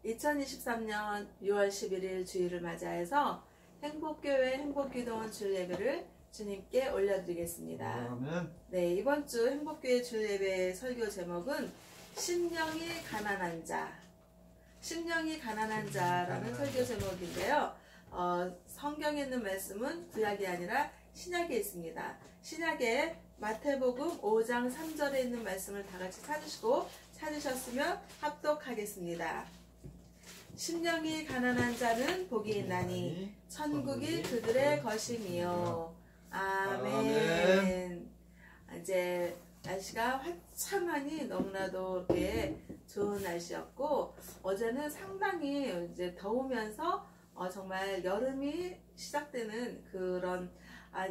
2023년 6월 11일 주일을 맞이해서 행복교회 행복기도원 주일 예배를 주님께 올려드리겠습니다. 아멘. 네, 이번 주 행복교회 주일 예배 설교 제목은 심령이 가난한 자, 심령이 가난한 자라는 설교 제목인데요. 성경에 있는 말씀은 구약이 아니라 신약에 있습니다. 신약에 마태복음 5장 3절에 있는 말씀을 다 같이 찾으셨으면 합독하겠습니다. 심령이 가난한 자는 복이 있나니 천국이 그들의 것이니요. 아멘. 이제 날씨가 화창하니 너무나도 이렇게 좋은 날씨였고, 어제는 상당히 이제 더우면서 정말 여름이 시작되는 그런,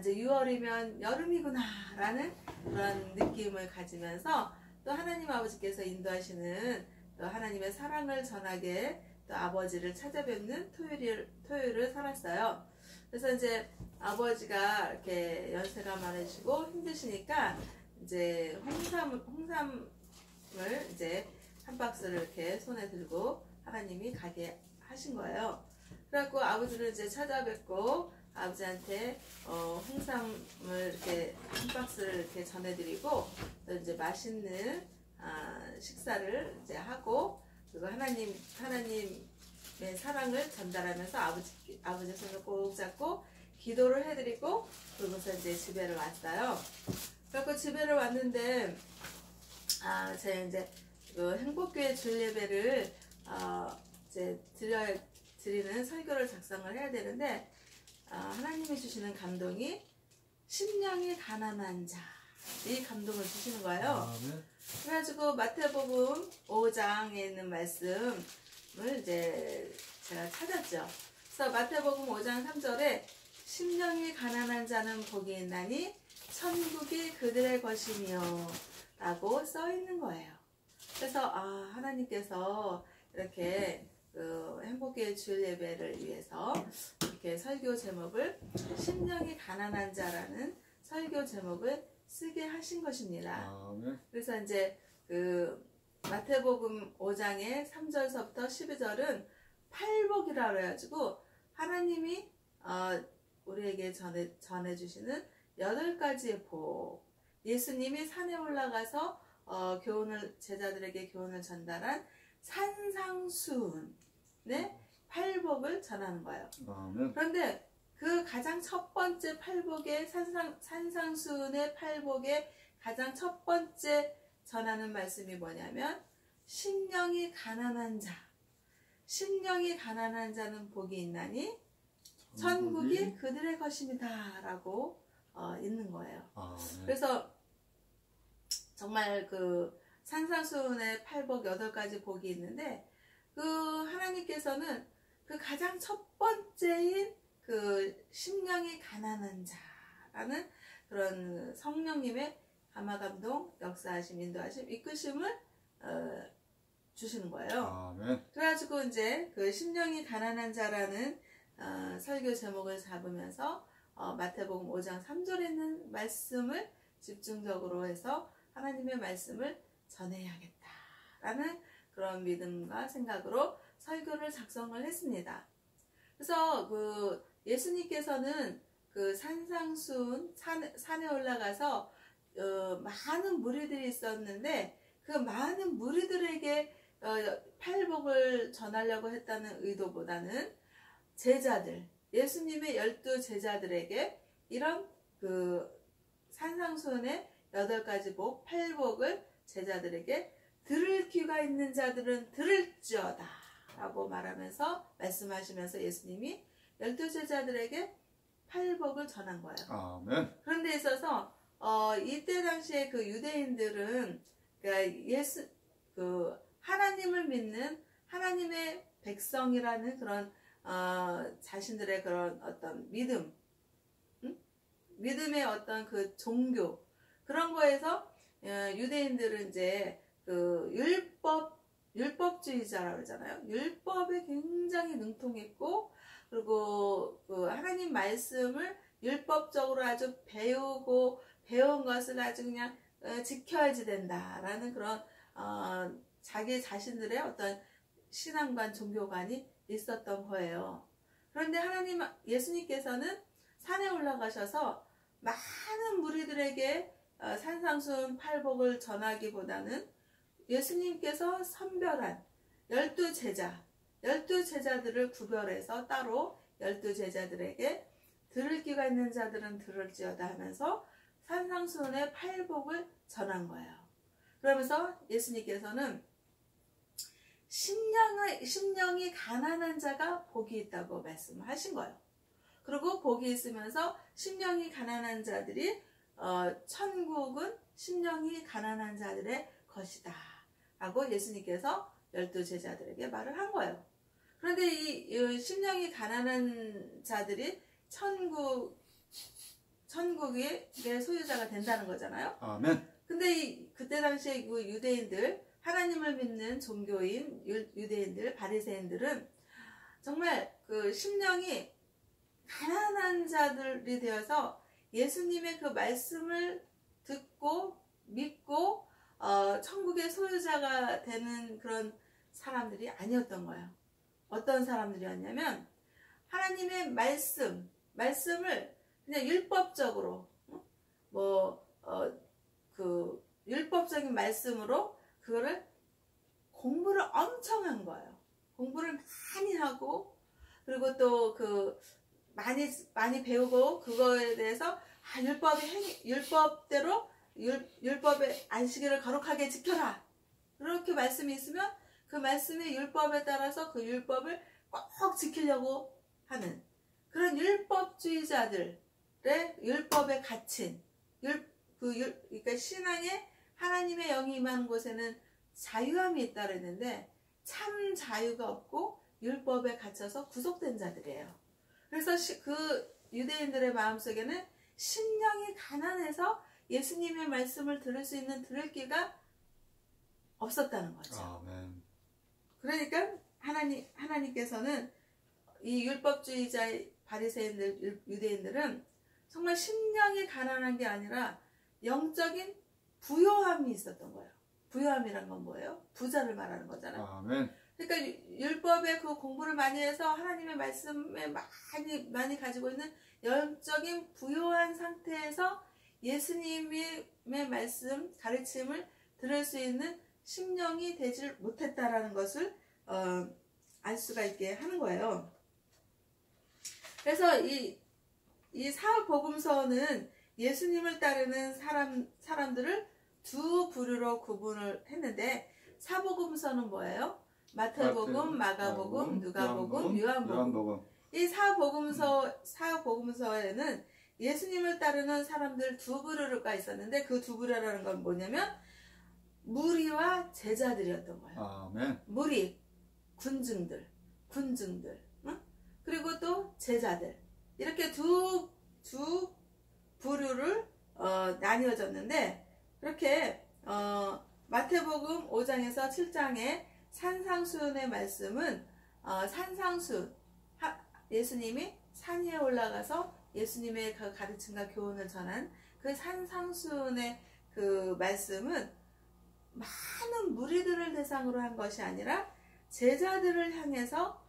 이제 6월이면 여름이구나 라는 그런 느낌을 가지면서 또 하나님 아버지께서 인도하시는 또 하나님의 사랑을 전하게 또 아버지를 찾아뵙는 토요일을 살았어요. 그래서 이제 아버지가 이렇게 연세가 많으시고 힘드시니까 이제 홍삼을 이제 한 박스를 이렇게 손에 들고 하나님이 가게 하신 거예요. 그래갖고 아버지를 이제 찾아뵙고 아버지한테 홍삼을 이렇게 한 박스를 이렇게 전해드리고 또 이제 맛있는 식사를 이제 하고, 그리고 하나님의 사랑을 전달하면서 아버지 손을 꼭 잡고 기도를 해드리고, 그러고서 이제 집에를 왔어요. 그래서 집에를 왔는데 제가 이제 그 행복교회 주일 예배를 이제 드리는 설교를 작성을 해야 되는데, 하나님이 주시는 감동이 심령이 가난한 자, 이 감동을 주시는 거예요. 그래가지고 마태복음 5장에 있는 말씀을 이제 제가 찾았죠. 그래서 마태복음 5장 3절에 심령이 가난한 자는 복이 있나니 천국이 그들의 것이며 라고 써 있는 거예요. 그래서 하나님께서 이렇게 그 행복교회 주일 예배를 위해서 이렇게 설교 제목을 심령이 가난한 자라는 설교 제목을 쓰게 하신 것입니다. 그래서 이제 그 마태복음 5장의 3절서부터 12절은 팔복이라 그래가지고 하나님이 우리에게 전해주시는 8가지의 복, 예수님이 산에 올라가서 제자들에게 교훈을 전달한 산상수훈의 팔복을 전하는 거예요. 그런데 그 가장 첫 번째 팔복의 산상수훈의 팔복의 가장 첫 번째 전하는 말씀이 뭐냐면, 심령이 가난한 자는 복이 있나니 천국이 그들의 것입니다 라고 있는 거예요. 그래서 정말 그 산상수훈의 팔복 8가지 복이 있는데, 그 하나님께서는 그 가장 첫 번째인 그 심령이 가난한 자라는 그런 성령님의 감화감동, 역사하심, 인도하심, 이끄심을 주시는 거예요. 그래가지고 이제 그 심령이 가난한 자라는 설교 제목을 잡으면서 마태복음 5장 3절에 있는 말씀을 집중적으로 해서 하나님의 말씀을 전해야겠다라는 그런 믿음과 생각으로 설교를 작성을 했습니다. 그래서 그 예수님께서는 그 산상수훈 산에 올라가서 많은 무리들이 있었는데, 그 많은 무리들에게 팔복을 전하려고 했다는 의도보다는 예수님의 12제자들에게 이런 그 산상수훈의 8가지 복, 팔복을 제자들에게 들을 귀가 있는 자들은 들을지어다 라고 말씀하시면서 예수님이 12제자들에게 팔복을 전한 거예요. 그런데 있어서 이때 당시에 그 유대인들은 그 하나님을 믿는 하나님의 백성이라는 그런 자신들의 그런 어떤 믿음의 어떤 그 종교, 그런 거에서 유대인들은 이제 그 율법주의자라고 그러잖아요. 율법에 굉장히 능통했고, 그리고 그 하나님 말씀을 율법적으로 아주 배운 것을 아주 그냥 지켜야지 된다라는 그런 자기 자신들의 어떤 신앙관, 종교관이 있었던 거예요. 그런데 예수님께서는 산에 올라가셔서 많은 무리들에게 산상수훈 팔복을 전하기보다는 예수님께서 선별한 12제자들을 구별해서 따로 12제자들에게 들을 귀가 있는 자들은 들을지어다 하면서 산상수훈의 팔복을 전한 거예요. 그러면서 예수님께서는 심령이 가난한 자가 복이 있다고 말씀하신 거예요. 그리고 복이 있으면서 심령이 가난한 자들이 천국은 심령이 가난한 자들의 것이다 라고 예수님께서 12제자들에게 말을 한 거예요. 그런데 이 심령이 가난한 자들이 천국의 소유자가 된다는 거잖아요. 아멘. 근데 그때 당시에 그 유대인들, 하나님을 믿는 종교인 유대인들, 바리새인들은 정말 그 심령이 가난한 자들이 되어서 예수님의 그 말씀을 듣고 믿고 천국의 소유자가 되는 그런 사람들이 아니었던 거예요. 어떤 사람들이었냐면 하나님의 말씀을 그냥 율법적으로 그 율법적인 말씀으로 그거를 공부를 엄청 한 거예요. 공부를 많이 하고 그리고 또 그 많이 배우고 그거에 대해서 율법대로 율법의 안식일을 거룩하게 지켜라. 그렇게 말씀이 있으면 그 말씀의 율법에 따라서 그 율법을 꼭 지키려고 하는 그런 율법주의자들의 율법에 갇힌 그러니까 신앙에 하나님의 영이 임하는 곳에는 자유함이 있다 그랬는데 참 자유가 없고 율법에 갇혀서 구속된 자들이에요. 그래서 그 유대인들의 마음속에는 심령이 가난해서 예수님의 말씀을 들을 수 있는 들을 귀가 없었다는 거죠. 아멘. 그러니까 하나님께서는 이 율법주의자의 바리새인들, 유대인들은 정말 심령이 가난한 게 아니라 영적인 부요함이 있었던 거예요. 부요함이란 건 뭐예요? 부자를 말하는 거잖아요. 아멘. 그러니까 율법의 그 공부를 많이 해서 하나님의 말씀에 많이 가지고 있는 영적인 부요한 상태에서 예수님의 말씀, 가르침을 들을 수 있는 심령이 되질 못했다라는 것을 알 수가 있게 하는 거예요. 그래서 이 사복음서는 예수님을 따르는 사람들을 두 부류로 구분을 했는데 사복음서는 뭐예요? 마태복음, 마가복음, 누가복음, 요한복음. 이 사복음서에는 예수님을 따르는 사람들 두 부류가 있었는데 그 두 부류라는 건 뭐냐면 무리와 제자들이었던 거예요. 아멘. 무리, 군중들, 응? 그리고 또 제자들 이렇게 두 부류를 나뉘어졌는데 그렇게 마태복음 5장에서 7장의 산상수훈의 말씀은 예수님이 산 위에 올라가서 예수님의 그 가르침과 교훈을 전한 그 산상수훈의 그 말씀은 많은 무리들을 대상으로 한 것이 아니라 제자들을 향해서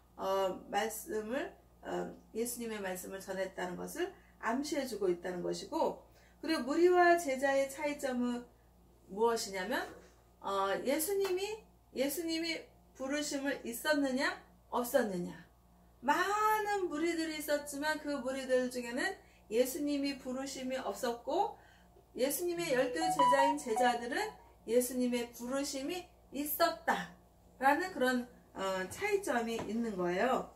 예수님의 말씀을 전했다는 것을 암시해주고 있다는 것이고 그리고 무리와 제자의 차이점은 무엇이냐면 예수님이 부르심을 있었느냐 없었느냐 많은 무리들이 있었지만 그 무리들 중에는 예수님이 부르심이 없었고 예수님의 12제자인 제자들은 예수님의 부르심이 있었다라는 그런 차이점이 있는 거예요.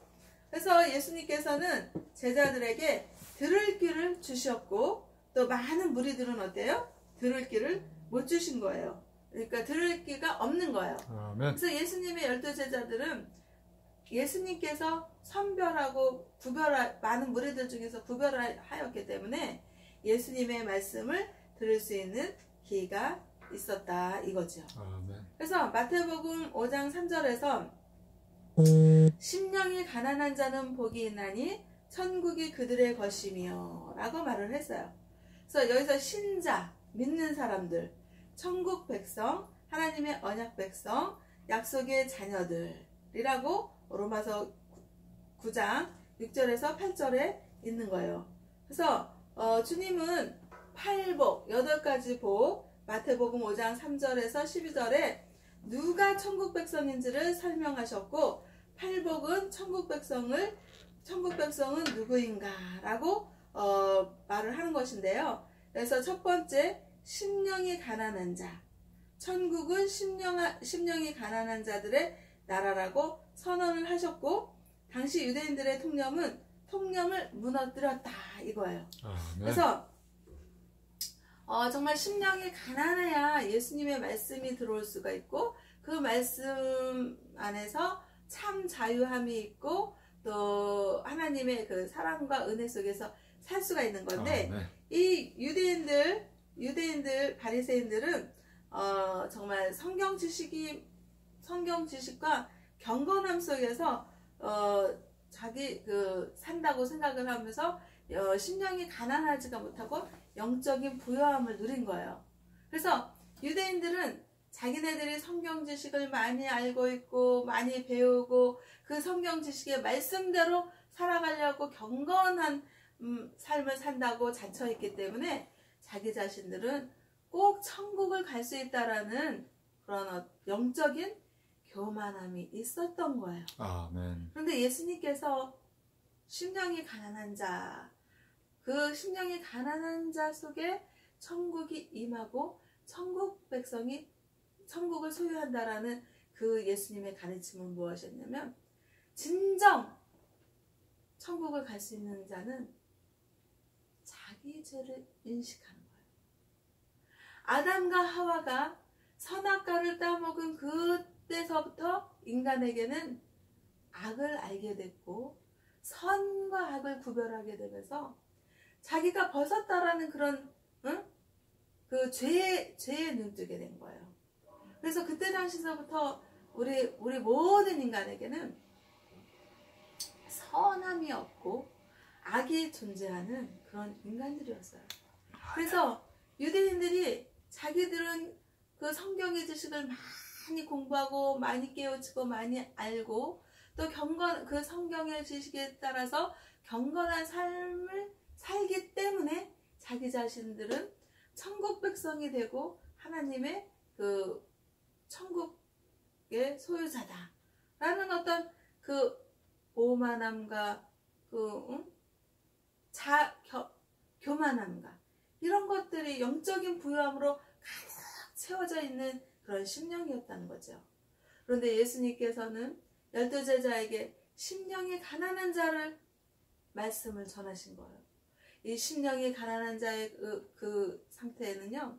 그래서 예수님께서는 제자들에게 들을 귀를 주셨고 또 많은 무리들은 어때요? 들을 귀를 못 주신 거예요. 그러니까 들을 귀가 없는 거예요. 아멘. 그래서 예수님의 12제자들은 예수님께서 선별하고 많은 무리들 중에서 구별하였기 때문에 예수님의 말씀을 들을 수 있는 귀가 있었다 이거죠. 아멘. 그래서 마태복음 5장 3절에서 심령이 가난한 자는 복이 있나니 천국이 그들의 것이며 라고 말을 했어요. 그래서 여기서 신자, 믿는 사람들, 천국 백성, 하나님의 언약 백성, 약속의 자녀들 이라고 로마서 9장 6절에서 8절에 있는 거예요. 그래서 주님은 8복, 8가지 복, 마태복음 5장 3절에서 12절에 누가 천국 백성인지를 설명하셨고, 8복은 천국 백성은 누구인가 라고 말을 하는 것인데요. 그래서 첫 번째, 심령이 가난한 자. 천국은 심령이 가난한 자들의 나라라고 선언을 하셨고, 당시 유대인들의 통념을 무너뜨렸다 이거예요. 네. 그래서 정말 심령이 가난해야 예수님의 말씀이 들어올 수가 있고, 그 말씀 안에서 참 자유함이 있고, 또 하나님의 그 사랑과 은혜 속에서 살 수가 있는 건데, 네. 이 유대인들 바리새인들은 정말 성경 지식과 경건함 속에서 자기 산다고 생각을 하면서 심령이 가난하지가 못하고 영적인 부요함을 누린 거예요. 그래서 유대인들은 자기네들이 성경 지식을 많이 알고 있고 많이 배우고 그 성경 지식의 말씀대로 살아가려고 경건한 삶을 산다고 자처했기 때문에 자기 자신들은 꼭 천국을 갈 수 있다라는 그런 영적인 교만함이 있었던 거예요. 아멘. 그런데 예수님께서 심령이 가난한 자, 그 심령이 가난한 자 속에 천국이 임하고 천국 백성이 천국을 소유한다라는 그 예수님의 가르침은 무엇이었냐면, 진정 천국을 갈 수 있는 자는 자기 죄를 인식하는 거예요. 아담과 하와가 선악과를 따먹은 그때서부터 인간에게는 악을 알게 됐고 선과 악을 구별하게 되면서 자기가 벗었다라는 그런 그 죄에 눈뜨게 된 거예요. 그래서 그때 당시서부터 우리 모든 인간에게는 선함이 없고 악이 존재하는 그런 인간들이었어요. 그래서 유대인들이 자기들은 그 성경의 지식을 많이 공부하고 많이 깨우치고 많이 알고 또 그 성경의 지식에 따라서 경건한 삶을 살기 때문에 자기 자신들은 천국 백성이 되고 하나님의 그 천국의 소유자다라는 어떤 그 오만함과 교만함과 이런 것들이 영적인 부요함으로 가득 채워져 있는 그런 심령이었다는 거죠. 그런데 예수님께서는 12제자에게 심령이 가난한 자를 말씀을 전하신 거예요. 이 심령이 가난한 자의 그 상태에는요,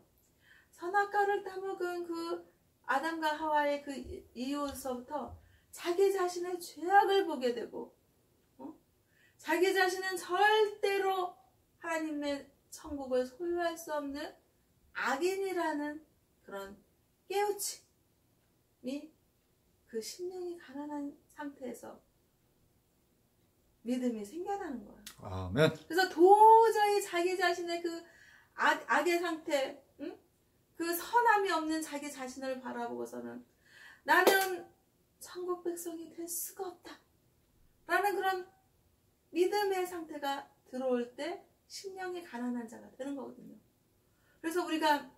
선악과를 따먹은 그 아담과 하와의 그 이후서부터 자기 자신의 죄악을 보게 되고, 자기 자신은 절대로 하나님의 천국을 소유할 수 없는 악인이라는 그런 깨우침이 그 심령이 가난한 상태에서 믿음이 생겨나는 거예요. 아멘. 그래서 도저히 자기 자신의 그 악의 상태, 그 선함이 없는 자기 자신을 바라보고서는 나는 천국 백성이 될 수가 없다 라는 그런 믿음의 상태가 들어올 때 심령이 가난한 자가 되는 거거든요. 그래서 우리가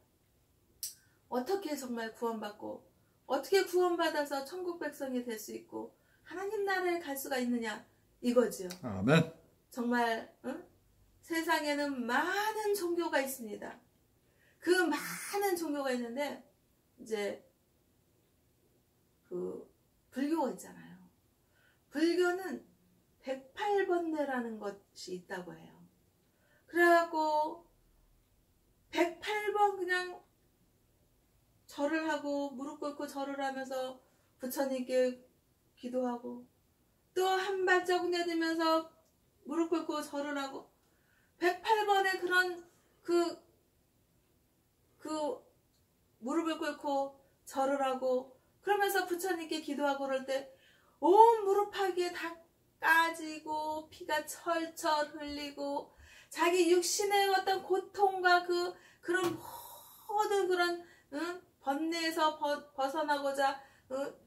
어떻게 정말 구원받고 어떻게 구원받아서 천국 백성이 될 수 있고 하나님 나라에 갈 수가 있느냐 이거지요. 아멘. 정말 세상에는 많은 종교가 있습니다. 그 많은 종교가 있는데 이제 그 불교가 있잖아요. 불교는 108번뇌라는 것이 있다고 해요. 그래갖고 108번 그냥 절을 하고 무릎 꿇고 절을 하면서 부처님께 기도하고 또 한 발자국 내딛면서 무릎 꿇고 절을 하고 108번의 그런 그 무릎을 꿇고 절을 하고 그러면서 부처님께 기도하고 그럴 때 온 무릎팍이 다 까지고 피가 철철 흘리고 자기 육신의 어떤 고통과 그런 모든 그런 번뇌에서 벗어나고자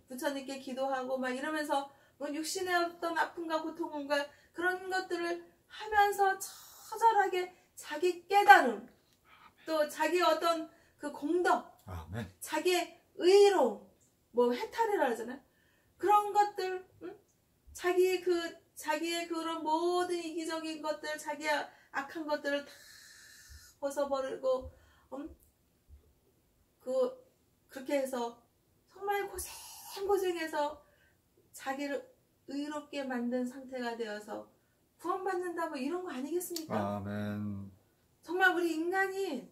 부처님께 기도하고 막 이러면서 뭐 육신의 어떤 아픔과 고통과 그런 것들을 하면서 처절하게 자기 깨달음, 또 자기 어떤 그 공덕, 아멘. 자기의 의로, 뭐 해탈이라 하잖아요. 그런 것들, 자기의 그런 모든 이기적인 것들, 자기의 악한 것들을 다 벗어버리고, 그렇게 해서 정말 고생해서 자기를 의롭게 만든 상태가 되어서 구원받는다 뭐 이런 거 아니겠습니까? 아멘. 정말 우리 인간이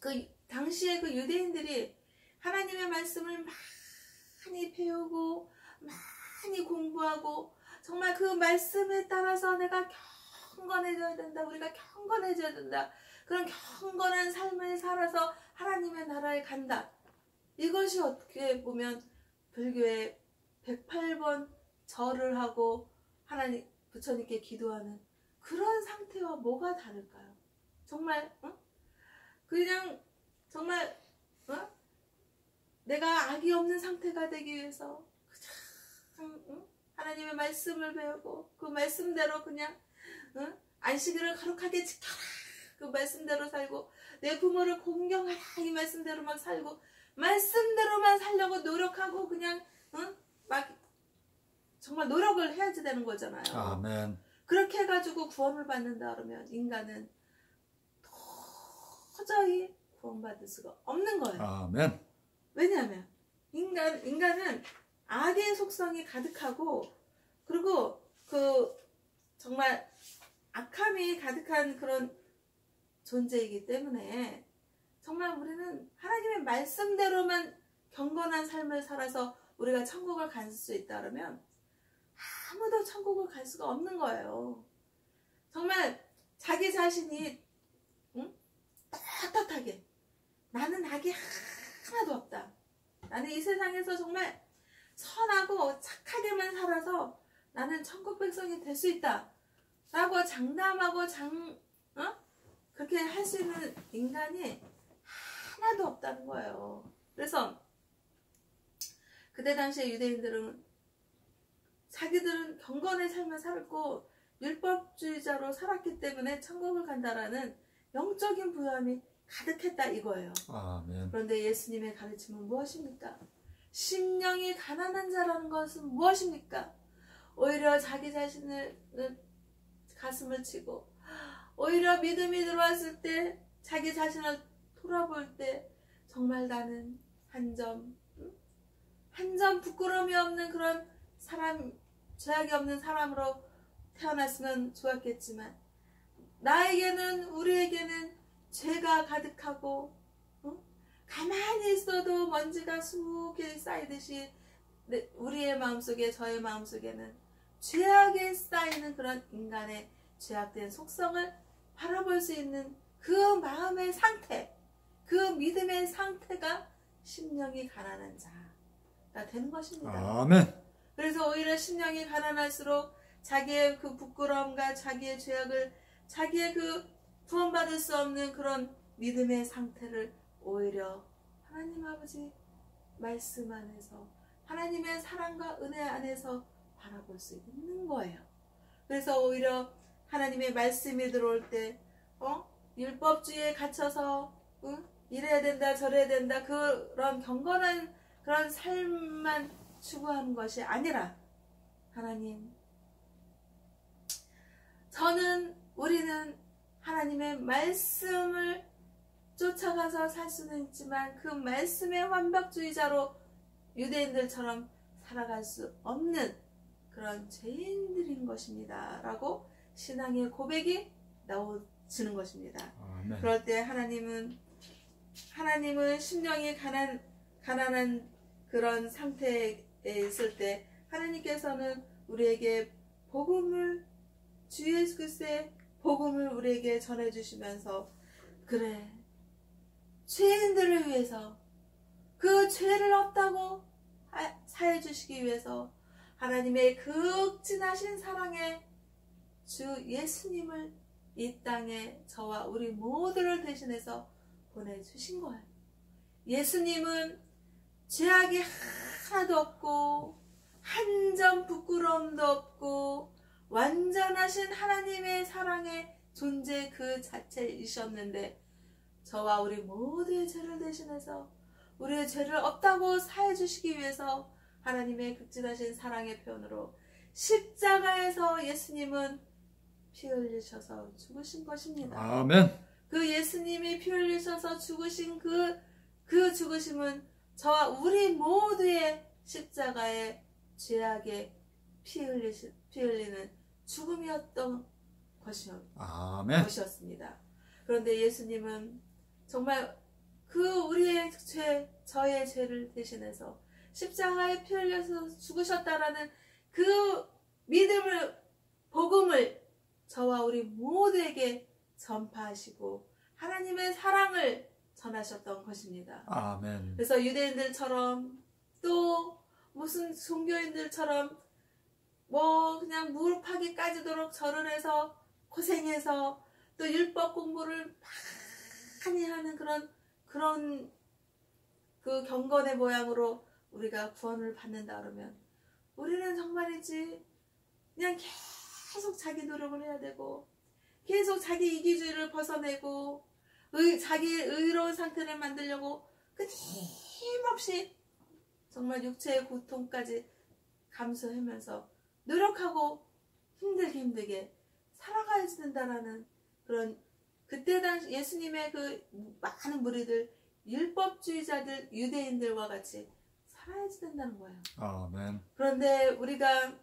그 당시에 그 유대인들이 하나님의 말씀을 많이 배우고 많이 공부하고 정말 그 말씀에 따라서 내가 경건해져야 된다. 우리가 경건해져야 된다. 그런 경건한 삶을 살아서 하나님의 나라에 간다. 이것이 어떻게 보면 불교의 108번 절을 하고 하나님 부처님께 기도하는 그런 상태와 뭐가 다를까요? 정말 그냥 정말 내가 악이 없는 상태가 되기 위해서 그냥 하나님의 말씀을 배우고 그 말씀대로 그냥 안식일을 거룩하게 지켜라 그 말씀대로 살고 내 부모를 공경하라 이 말씀대로만 살고 말씀대로만 살려고 노력하고 그냥 막 정말 노력을 해야지 되는 거잖아요. 아멘. 그렇게 해가지고 구원을 받는다 그러면 인간은 도저히 구원받을 수가 없는 거예요. 아멘. 왜냐하면 인간은 악의 속성이 가득하고 그리고 그 정말 악함이 가득한 그런 존재이기 때문에 정말 우리는 하나님의 말씀대로만 경건한 삶을 살아서 우리가 천국을 갈 수 있다 그러면 아무도 천국을 갈 수가 없는 거예요. 정말 자기 자신이 떳떳하게 나는 악이 하나도 없다. 나는 이 세상에서 정말 선하고 착하게만 살아서 나는 천국 백성이 될 수 있다. 라고 장담하고 그렇게 할 수 있는 인간이 하나도 없다는 거예요. 그래서 그때 당시에 유대인들은 자기들은 경건의 삶을 살고 율법주의자로 살았기 때문에 천국을 간다라는 영적인 부여함이 가득했다 이거예요. 아멘. 그런데 예수님의 가르침은 무엇입니까? 심령이 가난한 자라는 것은 무엇입니까? 오히려 자기 자신을 가슴을 치고 오히려 믿음이 들어왔을 때 자기 자신을 돌아볼 때 정말 나는 한 점 부끄러움이 없는 그런 사람, 죄악이 없는 사람으로 태어났으면 좋았겠지만 나에게는 우리에게는 죄가 가득하고 가만히 있어도 먼지가 수북히 쌓이듯이 우리의 마음속에 저의 마음속에는 죄악에 쌓이는 그런 인간의 죄악된 속성을 바라볼 수 있는 그 마음의 상태, 그 믿음의 상태가 심령이 가난한 자가 되는 것입니다. 아멘. 그래서 오히려 심령이 가난할수록 자기의 그 부끄러움과 자기의 죄악을 자기의 그 구원받을 수 없는 그런 믿음의 상태를 오히려 하나님 아버지 말씀 안에서 하나님의 사랑과 은혜 안에서 바라볼 수 있는 거예요. 그래서 오히려 하나님의 말씀이 들어올 때 율법주의에 갇혀서 이래야 된다 저래야 된다 그런 경건한 그런 삶만 추구하는 것이 아니라 하나님 우리는 하나님의 말씀을 쫓아가서 살 수는 있지만 그 말씀의 완벽주의자로 유대인들처럼 살아갈 수 없는 그런 죄인들인 것입니다 라고 신앙의 고백이 나오시는 것입니다. 아멘. 그럴 때 하나님은 심령이 가난한 그런 상태에 있을 때 하나님께서는 우리에게 주 예수 그리스도의 복음을 우리에게 전해주시면서 그래 죄인들을 위해서 그 죄를 없다고 사해 주시기 위해서 하나님의 극진하신 사랑의 주 예수님을 이 땅에 저와 우리 모두를 대신해서 보내주신 거예요. 예수님은 죄악이 하나도 없고 한 점 부끄러움도 없고 완전하신 하나님의 사랑의 존재 그 자체이셨는데 저와 우리 모두의 죄를 대신해서 우리의 죄를 없다고 사해 주시기 위해서 하나님의 극진하신 사랑의 표현으로 십자가에서 예수님은 피 흘리셔서 죽으신 것입니다. 아멘. 그 예수님이 피 흘리셔서 죽으신 그 죽으심은 저와 우리 모두의 십자가의 죄악에 피 흘리는 죽음이었던 것이었습니다. 그런데 예수님은 정말 그 우리의 죄, 저의 죄를 대신해서 십자가에 피 흘려서 죽으셨다라는 그 믿음을, 복음을 저와 우리 모두에게 전파하시고 하나님의 사랑을 전하셨던 것입니다. 아멘. 그래서 유대인들처럼 또 무슨 종교인들처럼 뭐 그냥 무릎하기까지도록 절을 해서 고생해서 또 율법 공부를 많이 하는 그런 그 경건의 모양으로 우리가 구원을 받는다 그러면 우리는 정말이지 그냥 계속 자기 노력을 해야 되고 계속 자기 이기주의를 벗어내고 자기 의로운 상태를 만들려고 끊임없이 정말 육체의 고통까지 감수하면서 노력하고 힘들게 살아가야 된다라는 그런 그때 당시 예수님의 그 많은 무리들 율법주의자들 유대인들과 같이 살아야 된다는 거예요. 아멘. 그런데 우리가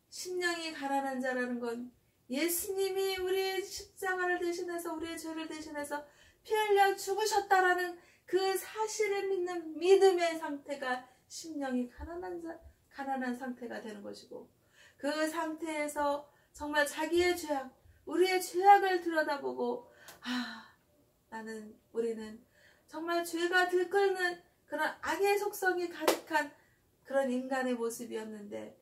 심령이 가난한 자라는 건 예수님이 우리의 십자가를 대신해서 우리의 죄를 대신해서 피 흘려 죽으셨다라는 그 사실을 믿는 믿음의 상태가 심령이 가난한 상태가 되는 것이고 그 상태에서 정말 자기의 죄악, 우리의 죄악을 들여다보고 우리는 정말 죄가 들끓는 그런 악의 속성이 가득한 그런 인간의 모습이었는데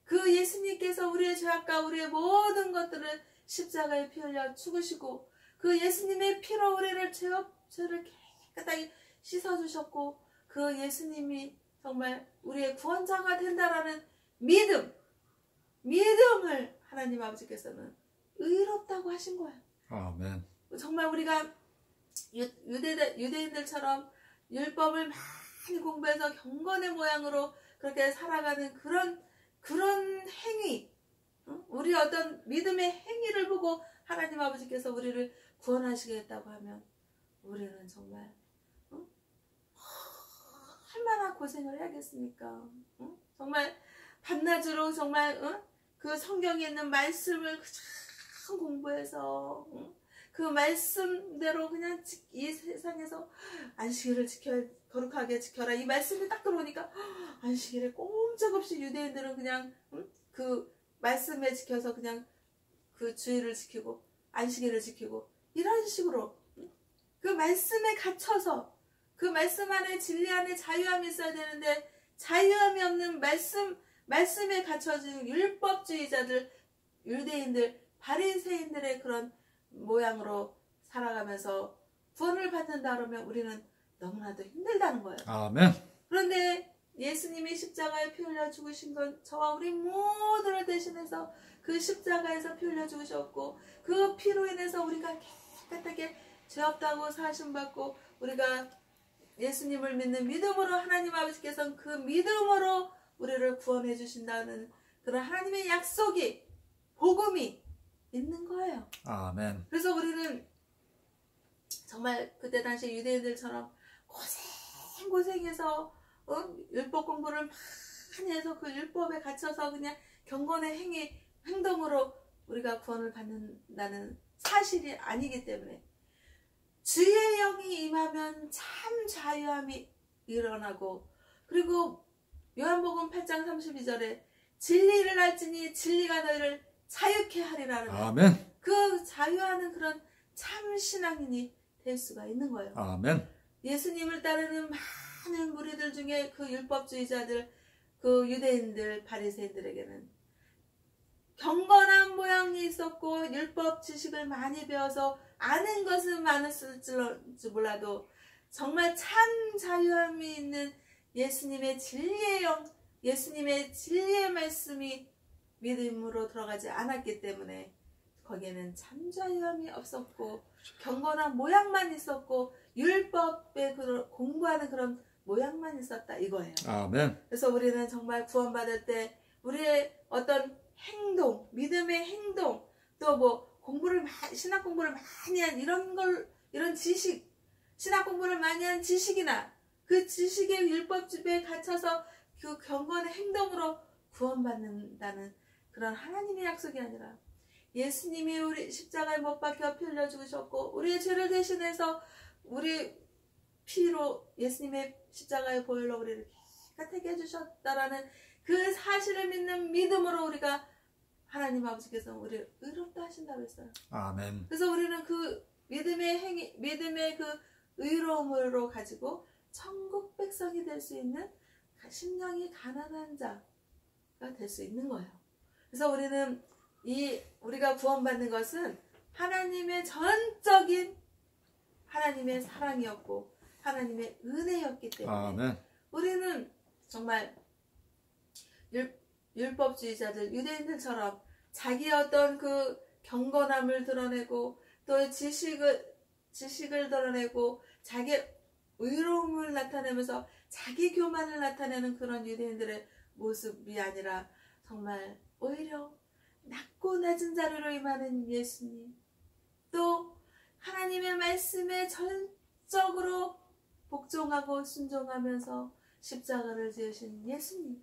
그 예수님께서 우리의 죄악과 우리의 모든 것들을 십자가에 피 흘려 죽으시고 그 예수님의 피로 우리를 죄를 깨끗하게 씻어주셨고 그 예수님이 정말 우리의 구원자가 된다라는 믿음을 하나님 아버지께서는 의롭다고 하신 거예요. 아멘. 정말 우리가 유대인들처럼 율법을 많이 공부해서 경건의 모양으로 그렇게 살아가는 그런 행위, 우리 어떤 믿음의 행위를 보고 하나님 아버지께서 우리를 구원하시겠다고 하면 우리는 정말 얼마나 고생을 해야겠습니까? 정말 밤낮으로 정말 그 성경에 있는 말씀을 참 공부해서 그 말씀대로 그냥 이 세상에서 안식일을 거룩하게 지켜라 이 말씀이 딱 들어오니까 안식일에 꼼짝없이 유대인들은 그냥 그 말씀에 지켜서 그냥 그 주일을 지키고 안식일을 지키고 이런 식으로 그 말씀에 갇혀서 그 말씀 안에 진리 안에 자유함이 있어야 되는데 자유함이 없는 말씀에 갇혀진 율법주의자들 유대인들 바리새인들의 그런 모양으로 살아가면서 구원을 받는다 그러면 우리는 너무나도 힘들다는 거예요. 아멘. 그런데 예수님이 십자가에 피 흘려 죽으신 건 저와 우리 모두를 대신해서 그 십자가에서 피 흘려 죽으셨고 그 피로 인해서 우리가 깨끗하게 죄 없다고 사하심받고 우리가 예수님을 믿는 믿음으로 하나님 아버지께서는 그 믿음으로 우리를 구원해 주신다는 그런 하나님의 약속이 복음이 있는 거예요. 아멘. 그래서 우리는 정말 그때 당시 유대인들처럼 고생해서 율법 공부를 많이 해서 그 율법에 갇혀서 그냥 경건의 행동으로 우리가 구원을 받는다는 사실이 아니기 때문에 주의 영이 임하면 참 자유함이 일어나고 그리고 요한복음 8장 32절에 진리를 알지니 진리가 너희를 자유케 하리라는 아멘. 그 자유하는 그런 참 신앙인이 될 수가 있는 거예요. 아멘. 예수님을 따르는 많은 무리들 중에 그 율법주의자들, 그 유대인들, 바리새인들에게는 경건한 모양이 있었고 율법 지식을 많이 배워서 아는 것은 많았을지 몰라도 정말 참 자유함이 있는 예수님의 진리의 영, 예수님의 진리의 말씀이 믿음으로 들어가지 않았기 때문에 거기에는 참자유함이 없었고 경건한 모양만 있었고 율법에 공부하는 그런 모양만 있었다 이거예요. 아멘. 그래서 우리는 정말 구원받을 때 우리의 어떤 행동, 믿음의 행동, 또 뭐 신학 공부를 많이 한 이런 지식, 신학 공부를 많이 한 지식이나 그 지식의 율법집에 갇혀서 그 경건의 행동으로 구원받는다는 그런 하나님의 약속이 아니라 예수님이 우리 십자가에 못 박혀 피 흘려 죽으셨고 우리의 죄를 대신해서 우리 피로 예수님의 십자가의 보혈로 우리를 깨끗하게 해주셨다라는 그 사실을 믿는 믿음으로 우리가 하나님 아버지께서 우리를 의롭다 하신다고 했어요. 아멘. 그래서 우리는 그 믿음의 그 의로움으로 가지고 천국 백성이 될 수 있는 심령이 가난한 자가 될 수 있는 거예요. 그래서 우리는 우리가 구원받는 것은 하나님의 전적인 하나님의 사랑이었고 하나님의 은혜였기 때문에 아멘. 우리는 정말 율법주의자들 유대인들처럼 자기의 어떤 그 경건함을 드러내고 또 지식을 드러내고 자기의 의로움을 나타내면서 자기 교만을 나타내는 그런 유대인들의 모습이 아니라 정말 오히려 낮고 낮은 자리로 임하는 예수님, 또 하나님의 말씀에 전적으로 복종하고 순종하면서 십자가를 지으신 예수님,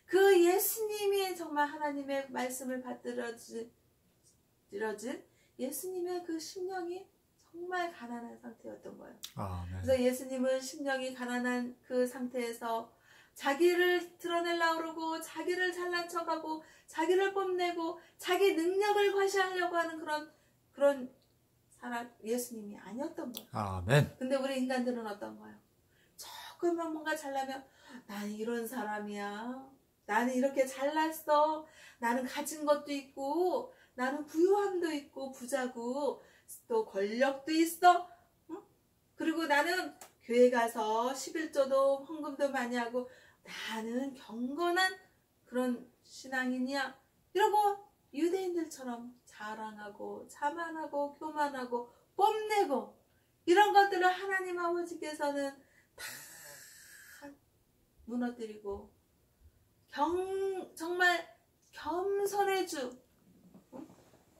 그 예수님이 정말 하나님의 말씀을 받들어진 예수님의 그 심령이 정말 가난한 상태였던 거예요. 아멘. 그래서 예수님은 심령이 가난한 그 상태에서 자기를 드러내려고 그러고 자기를 잘난 척하고 자기를 뽐내고 자기 능력을 과시하려고 하는 그런 사람 예수님이 아니었던 거예요. 아멘. 근데 우리 인간들은 어떤 거예요? 조금만 뭔가 잘나면 나는 이런 사람이야. 나는 이렇게 잘났어. 나는 가진 것도 있고 나는 부유함도 있고 부자고 또 권력도 있어. 응? 그리고 나는 교회 가서 11조도 헌금도 많이 하고 나는 경건한 그런 신앙인이야. 이러고 유대인들처럼 자랑하고 자만하고 교만하고 뽐내고 이런 것들을 하나님 아버지께서는 다 무너뜨리고 정말 겸손의 주,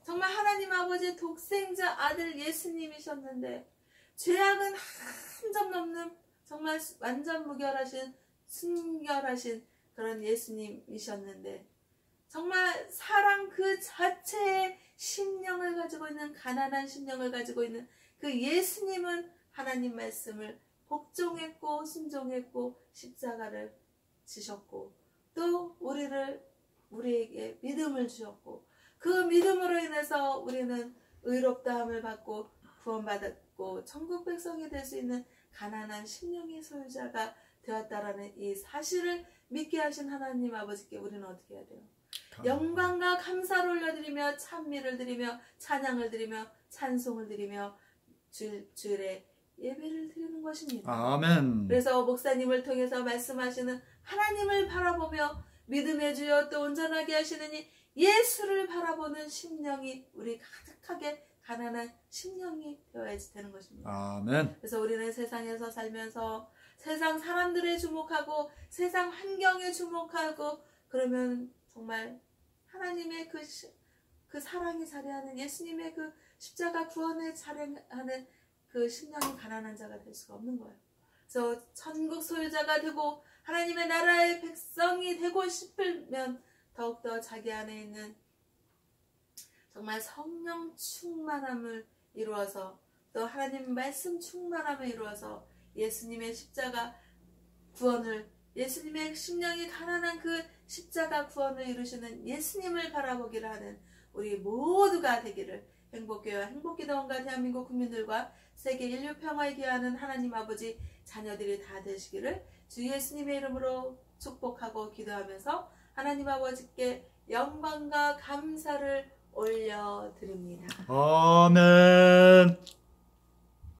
정말 하나님 아버지의 독생자 아들 예수님이셨는데 죄악은 한 점 넘는 정말 완전 무결하신 순결하신 그런 예수님이셨는데 정말 사랑 그 자체의 심령을 가지고 있는 가난한 심령을 가지고 있는 그 예수님은 하나님 말씀을 복종했고 순종했고 십자가를 지셨고 또 우리에게 믿음을 주셨고 그 믿음으로 인해서 우리는 의롭다함을 받고 구원받았고 천국 백성이 될 수 있는 가난한 심령의 소유자가 되었다라는 이 사실을 믿게 하신 하나님 아버지께 우리는 어떻게 해야 돼요? 영광과 감사를 올려드리며 찬미를 드리며 찬양을 드리며 찬송을 드리며 주일에 예배를 드리는 것입니다. 아멘. 그래서 목사님을 통해서 말씀하시는 하나님을 바라보며 믿음의 주여 또 온전하게 하시는 이 예수를 바라보는 심령이 우리 가득하게 가난한 심령이 되어야지 되는 것입니다. 아멘. 그래서 우리는 세상에서 살면서 세상 사람들에 주목하고 세상 환경에 주목하고 그러면 정말 하나님의 그 사랑이 자리하는 예수님의 그 십자가 구원에 자리하는 그 심령이 가난한 자가 될 수가 없는 거예요. 그래서 천국 소유자가 되고 하나님의 나라의 백성이 되고 싶으면 더욱더 자기 안에 있는 정말 성령 충만함을 이루어서 또 하나님 말씀 충만함을 이루어서 예수님의 십자가 구원을 예수님의 심령이 가난한 그 십자가 구원을 이루시는 예수님을 바라보기를 하는 우리 모두가 되기를 행복교회와 행복기도원과 대한민국 국민들과 세계 인류 평화에 기여하는 하나님 아버지 자녀들이 다 되시기를 주 예수님의 이름으로 축복하고 기도하면서 하나님 아버지께 영광과 감사를 올려드립니다. 아멘.